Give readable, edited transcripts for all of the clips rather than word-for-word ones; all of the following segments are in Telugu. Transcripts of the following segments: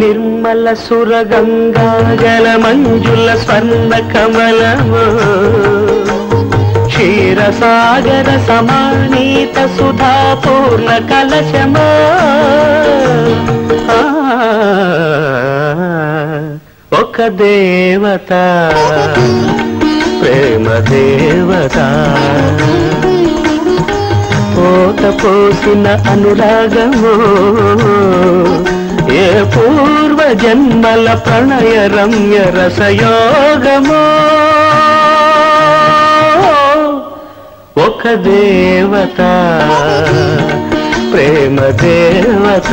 నిర్మల సురగంగా జల మంజుల స్వర్ణ కమలము క్షీరసాగర సమానీత సుధా పూర్ణ కలశమో ఒక దేవత ప్రేమ దేవత పోత పోసిన అనురాగము ఏ పూర్వ జన్మల ప్రణయ రమ్య రసయోగము ఒక దేవత ప్రేమ దేవత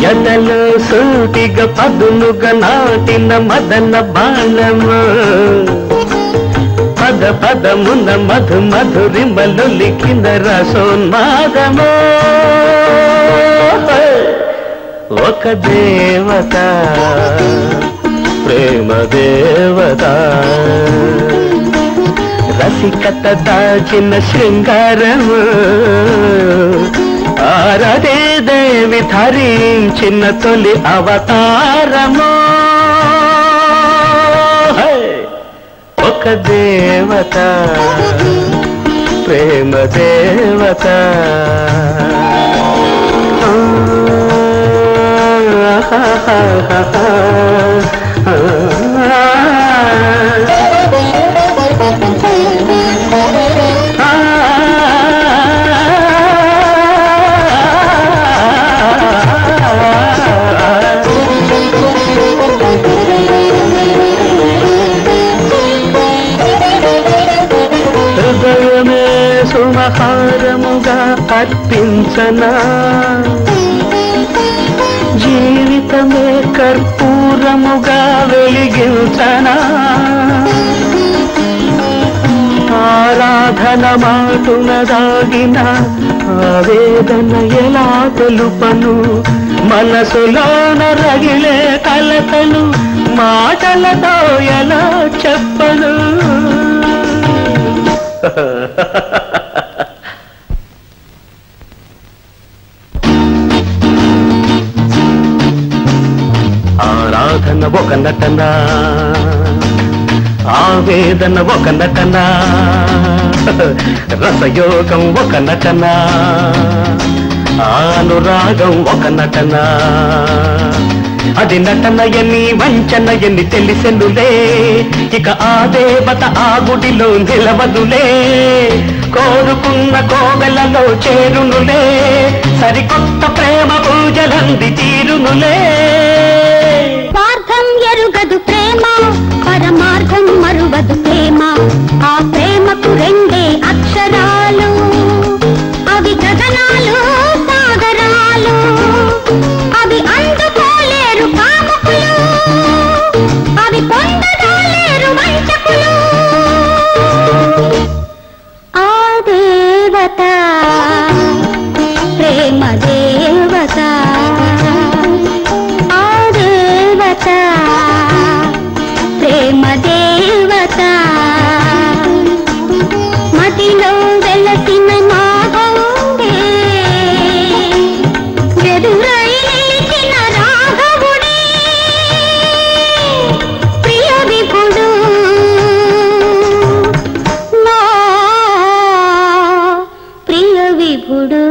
ఎదలో సూటిగా పదునుగా నాటిన మదన బాణము పద పదమున మధు మధురిమలు లిఖిన రసోన్మాదము ఒక దేవత ప్రేమ దేవత రసికత దాచిన శృంగారము ఆరదే దేవి ధరించిన తొలి అవతారము ఒక దేవత ప్రేమ దేవత హృదయమే సుమహారముగా అర్పించనా జీవితమే కర్పూరముగా వెలిగించనా ఆరాధన మాటున దాగిన ఆవేదన ఎలా తెలుపను మనసులోన రగిలే కలతలు మాటలతో ఎలా చెప్పను ఆరాధన ఒక నటన ఆవేదన ఒక నటన రసయోగం ఒక నటన అనురాగం ఒక నటన అది నటన ఎన్ని వంచన ఎన్ని తెలిసెనులే ఇక ఆ దేవత ఆ గుడిలో నిలవదులే కోరుకున్న కోవెలలో చేరునులే సరికొత్త ప్రేమ పూజలంది తీరునులే స్వార్థం ఎరుగదు ప్రేమ పరమార్థం మరువదు ప్రేమ ఆ ప్రేమకు రెండే అక్షరాలు అవి గగనాలు సాగరాలు అవి అందుకోలేరు కాముకులు అవి పొందలేరు వంచకులు ఆ దేవత ప్రేమ దేవత ఆ దేవత ప్రేమ దేవత మదిలో వెలసిన నాగౌడే ఎదురై నిలిచిన రాఘవుడే ప్రియ విభుడు నా ప్రియ విభుడు